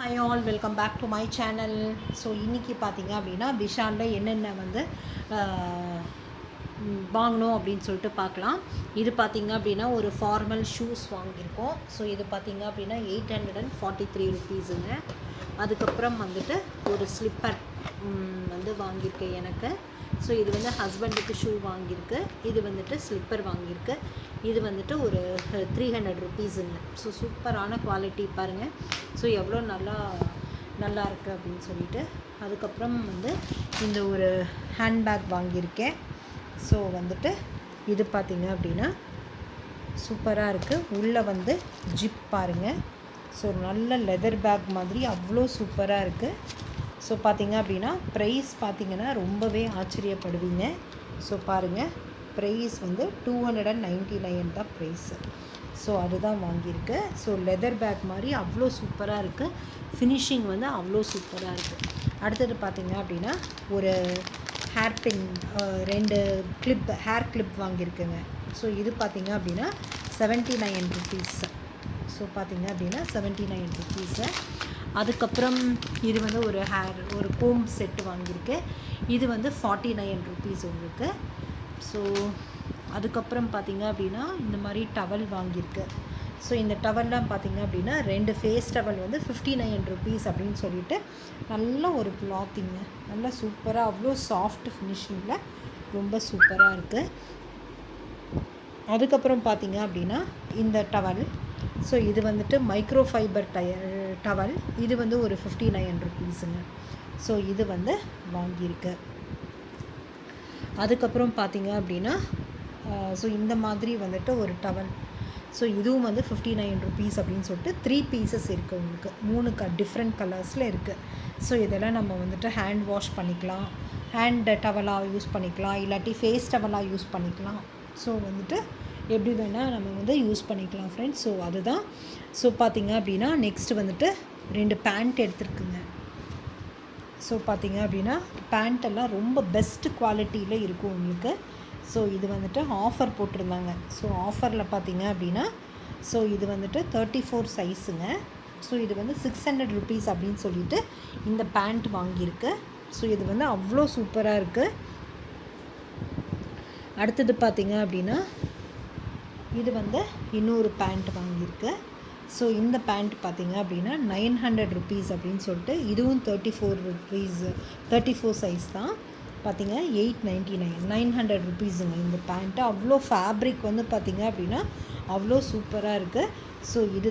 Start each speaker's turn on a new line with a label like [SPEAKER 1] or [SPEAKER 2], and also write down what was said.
[SPEAKER 1] Hi all, welcome back to my channel. So இன்றைக்கி பார்த்தீங்க அப்படின்னா விஷாலில் என்னென்ன வந்து வாங்கணும் அப்படின்னு சொல்லிட்டு பார்க்கலாம். இது பார்த்திங்க அப்படின்னா ஒரு ஃபார்மல் ஷூஸ் வாங்கியிருக்கோம். ஸோ இது பார்த்திங்க அப்படின்னா 843 ருபீஸுங்க. அதுக்கப்புறம் வந்துட்டு ஒரு ஸ்லிப்பர் வந்து வாங்கியிருக்கேன் எனக்கு. ஸோ இது வந்து ஹஸ்பண்டுக்கு ஷூ வாங்கியிருக்கு, இது வந்துட்டு ஸ்லிப்பர் வாங்கியிருக்கு. இது வந்துட்டு ஒரு 300 ருபீஸுங்க. ஸோ சூப்பரான குவாலிட்டி பாருங்கள். ஸோ எவ்வளோ நல்லா இருக்குது அப்படின்னு சொல்லிட்டு. அதுக்கப்புறம் வந்து இந்த ஒரு ஹேண்ட்பேக் வாங்கியிருக்கேன். ஸோ வந்துட்டு இது பார்த்திங்க அப்படின்னா சூப்பராக இருக்குது. உள்ளே வந்து ஜிப் பாருங்கள். ஸோ நல்ல லெதர் பேக் மாதிரி அவ்வளோ சூப்பராக இருக்குது. ஸோ பார்த்திங்க அப்படின்னா ப்ரைஸ் பார்த்திங்கன்னா ரொம்பவே ஆச்சரியப்படுவீங்க. ஸோ பாருங்கள், ப்ரைஸ் வந்து 299 தான் ப்ரைஸு. ஸோ அதுதான் வாங்கியிருக்கு. ஸோ லெதர் பேக் மாதிரி அவ்வளோ சூப்பராக இருக்குது. ஃபினிஷிங் வந்து அவ்வளோ சூப்பராக இருக்குது. அடுத்தது பார்த்திங்க அப்படின்னா ஒரு hair pin 2 clip hair clip வாங்கியிருக்குங்க. ஸோ இது பார்த்திங்க அப்படின்னா 79 ருபீஸ். ஸோ பார்த்திங்க அப்படின்னா 79 ருபீஸு. அதுக்கப்புறம் இது வந்து ஒரு கோம் செட்டு வாங்கியிருக்கு. இது வந்து 49 ருபீஸ் உங்களுக்கு. ஸோ அதுக்கப்புறம் பார்த்திங்க அப்படின்னா இந்த மாதிரி டவல் வாங்கியிருக்கு. ஸோ இந்த டவல்லாம் பார்த்திங்க அப்படின்னா 2 ஃபேஸ் டவல் வந்து 59 ருபீஸ் அப்படின்னு சொல்லிட்டு நல்ல ஒரு கிளாத்திங்க, நல்லா சூப்பராக அவ்வளோ சாஃப்ட் ஃபினிஷிங்கில் ரொம்ப சூப்பராக இருக்குது. அதுக்கப்புறம் பார்த்திங்க அப்படின்னா இந்த டவல், ஸோ இது வந்துட்டு மைக்ரோ ஃபைபர் டவல். இது வந்து ஒரு 59 ருபீஸுங்க. ஸோ இது வந்து வாங்கியிருக்கு. அதுக்கப்புறம் பார்த்திங்க அப்படின்னா ஸோ இந்த மாதிரி வந்துட்டு ஒரு டவல். ஸோ இதுவும் வந்து 59 ருபீஸ் அப்படின்னு சொல்லிட்டு 3 பீசஸ் இருக்குது உங்களுக்கு. 3 டிஃப்ரெண்ட் கலர்ஸில் இருக்குது. ஸோ இதெல்லாம் நம்ம வந்துட்டு ஹேண்ட் வாஷ் பண்ணிக்கலாம், ஹேண்ட் டவலாக யூஸ் பண்ணிக்கலாம், இல்லாட்டி ஃபேஸ் டவலாக யூஸ் பண்ணிக்கலாம். ஸோ வந்துட்டு எப்படி வேணால் நம்ம வந்து யூஸ் பண்ணிக்கலாம் ஃப்ரெண்ட்ஸ். ஸோ அதுதான். ஸோ பார்த்திங்க அப்படின்னா நெக்ஸ்ட்டு வந்துட்டு 2 பேண்ட் எடுத்துருக்குங்க. ஸோ பார்த்திங்க அப்படின்னா பேண்ட்டெல்லாம் ரொம்ப பெஸ்ட் குவாலிட்டியில் இருக்கும் உங்களுக்கு. ஸோ இது வந்துட்டு ஆஃபர் போட்டிருந்தாங்க. ஸோ ஆஃபரில் பார்த்திங்க அப்படின்னா ஸோ இது வந்துட்டு 34 சைஸுங்க. ஸோ இது வந்து 600 ருபீஸ் அப்படின்னு சொல்லிட்டு இந்த பேண்ட் வாங்கியிருக்கு. ஸோ இது வந்து அவ்வளோ சூப்பராக இருக்குது. அடுத்தது பார்த்திங்க அப்படின்னா இது வந்து இன்னொரு பேண்ட் வாங்கியிருக்கு. ஸோ இந்த பேண்ட் பார்த்திங்க அப்படின்னா 900 ருபீஸ் அப்படின்னு சொல்லிட்டு இதுவும் 34 சைஸ் தான். பார்த்திங்க 899 900 ருபீஸுங்க இந்த பேண்ட்டு. அவ்வளோ ஃபேப்ரிக் வந்து பார்த்திங்க அப்படின்னா அவ்வளோ சூப்பராக இருக்குது. ஸோ இது